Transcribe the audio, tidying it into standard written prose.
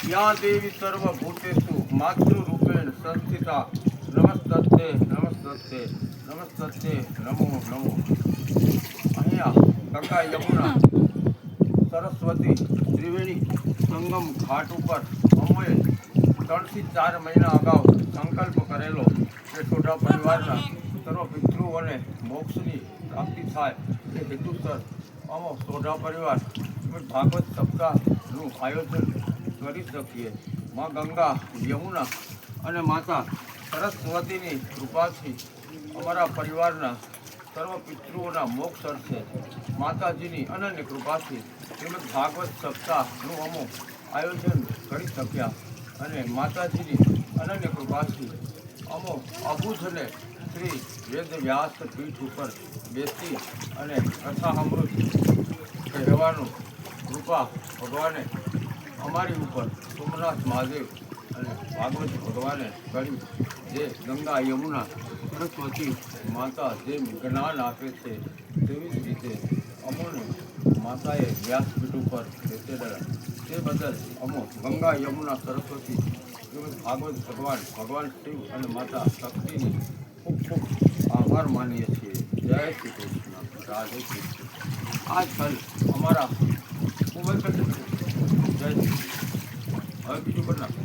या देवी सर्वभूतेषु मातृरूपेण संस्थिता नमस्तस्ते नमस्तस्ते नमस्तस्ते नमो नमो। અહીંયા ગંગા યમુના સરસ્વતી ત્રિવેણી સંગમ ઘાટ ઉપર અમોએ 3 થી 4 મહિના અગાઉ સંકલ્પ કરેલો કે સોઢા પરિવારના સર્વ પિતૃઓને મોક્ષની પ્રાપ્તિ થાય એ હેતુસર અમો સોઢા પરિવાર ભાગવત સપ્તાહનું આયોજન કરી શકીએ। માં ગંગા યમુના અને માતા સરસ્વતીની કૃપાથી અમારા પરિવારના સર્વ પિતૃઓના મોક્ષ અર્થે માતાજીની અનન્ય કૃપાથી તેમજ ભાગવત સપ્તાહનું અમો આયોજન કરી શક્યા અને માતાજીની અનન્ય કૃપાથી અમો અબુધને શ્રી વેદ વ્યાસ પીઠ ઉપર બેસી અને કથામૃત કહેવાનું કૃપા ભગવાને અમારી ઉપર સોમનાથ મહાદેવ અને ભાગવત ભગવાને કરી। જે ગંગા યમુના સરસ્વતી માતા જેમ જ્ઞાન આપે છે તેવી જ રીતે અમોને માતાએ વ્યાસપીઠ ઉપર બેસેલા તે બદલ અમો ગંગા યમુના સરસ્વતી તેમજ ભાગવત ભગવાન શિવ અને માતા શક્તિની ખૂબ ખૂબ આભાર માનીએ છીએ। જય શ્રી કૃષ્ણ, રાધે કૃષ્ણ। આ છલ અમારા ખૂબ જ જય હવે બીજું કરી નાખો।